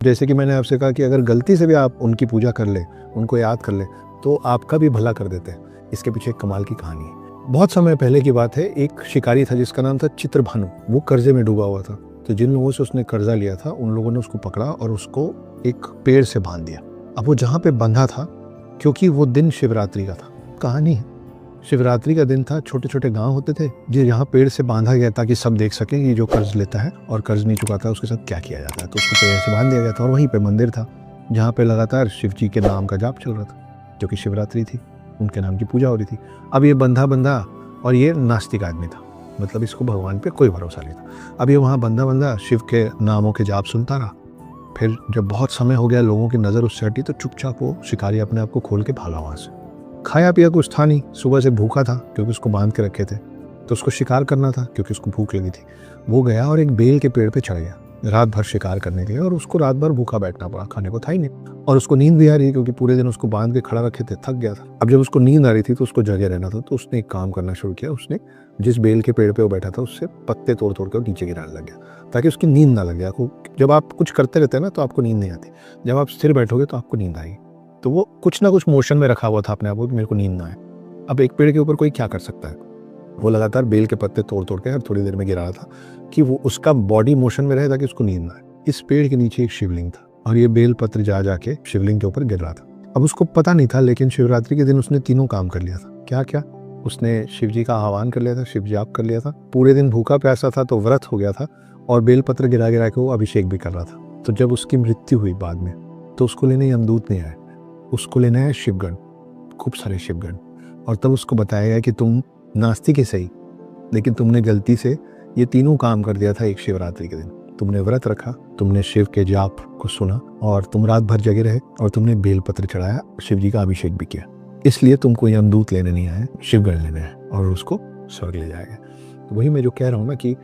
जैसे कि मैंने आपसे कहा कि अगर गलती से भी आप उनकी पूजा कर ले, उनको याद कर ले, तो आपका भी भला कर देते हैं। इसके पीछे एक कमाल की कहानी है। बहुत समय पहले की बात है, एक शिकारी था जिसका नाम था चित्रभानु। वो कर्जे में डूबा हुआ था। तो जिन लोगों से उसने कर्जा लिया था, उन लोगों ने उसको पकड़ा और उसको एक पेड़ से बांध दिया। अब वो जहाँ पे बंधा था, क्योंकि वो दिन शिवरात्रि का था, कहानी है, शिवरात्रि का दिन था, छोटे छोटे गांव होते थे जो यहाँ पेड़ से बांधा गया ताकि सब देख सकें कि जो कर्ज लेता है और कर्ज नहीं चुकाता उसके साथ क्या किया जाता है। तो उसको पेड़ से बांध दिया गया था और वहीं पे मंदिर था जहाँ पे लगातार शिव जी के नाम का जाप चल रहा था, जो कि शिवरात्रि थी, उनके नाम की पूजा हो रही थी। अब ये बंधा बंधा, और ये नास्तिक आदमी था, मतलब इसको भगवान पे कोई भरोसा नहीं था। अब ये वहाँ बंधा बंधा शिव के नामों के जाप सुनता रहा। फिर जब बहुत समय हो गया, लोगों की नज़र उससे हटी, तो चुपचाप वो शिकारी अपने आप को खोल के भागा वहाँ से। खाया पिया कुछ था नहीं, सुबह से भूखा था क्योंकि उसको बांध के रखे थे, तो उसको शिकार करना था क्योंकि उसको भूख लगी थी। वो गया और एक बेल के पेड़ पे चढ़ गया रात भर शिकार करने के लिए, और उसको रात भर भूखा बैठना पड़ा, खाने को था ही नहीं। और उसको नींद भी आ रही क्योंकि पूरे दिन उसको बांध के खड़ा रखे थे, थक गया था। अब जब उसको नींद आ रही थी तो उसको जगे रहना था, तो उसने एक काम करना शुरू किया। उसने जिस बेल के पेड़ पे वो बैठा था उससे पत्ते तोड़ तोड़ कर नीचे गिराने लग गया ताकि उसकी नींद ना लग जाए। जब आप कुछ करते रहते हैं ना तो आपको नींद नहीं आती, जब आप स्थिर बैठोगे तो आपको नींद आएगी। तो वो कुछ ना कुछ मोशन में रखा हुआ था अपने आप को, मेरे को नींद ना आए। अब एक पेड़ के ऊपर कोई क्या कर सकता है? वो लगातार बेल के पत्ते तोड़ तोड़ के हर थोड़ी देर में गिरा रहा था कि वो उसका बॉडी मोशन में रहे ताकि उसको नींद ना आए। इस पेड़ के नीचे एक शिवलिंग था और ये बेल पत्र जा जाके शिवलिंग के ऊपर गिर रहा था। अब उसको पता नहीं था, लेकिन शिवरात्रि के दिन उसने तीनों काम कर लिया था। क्या क्या? उसने शिव जी का आह्वान कर लिया था, शिव जाप कर लिया था, पूरे दिन भूखा प्यासा था तो व्रत हो गया था, और बेल पत्र गिरा गिरा के वो अभिषेक भी कर रहा था। तो जब उसकी मृत्यु हुई बाद में, तो उसको लेने यमदूत नहीं आए, उसको लेना है शिवगण, खूब सारे शिवगण। और तब उसको बताया गया कि तुम नास्तिक ही सही, लेकिन तुमने गलती से ये तीनों काम कर दिया था एक शिवरात्रि के दिन। तुमने व्रत रखा, तुमने शिव के जाप को सुना, और तुम रात भर जगे रहे, और तुमने बेलपत्र चढ़ाया, शिव जी का अभिषेक भी किया। इसलिए तुमको यमदूत लेने नहीं आए, शिवगण लेने हैं, और उसको स्वर्ग ले जाएगा। तो वही मैं जो कह रहा हूँ ना कि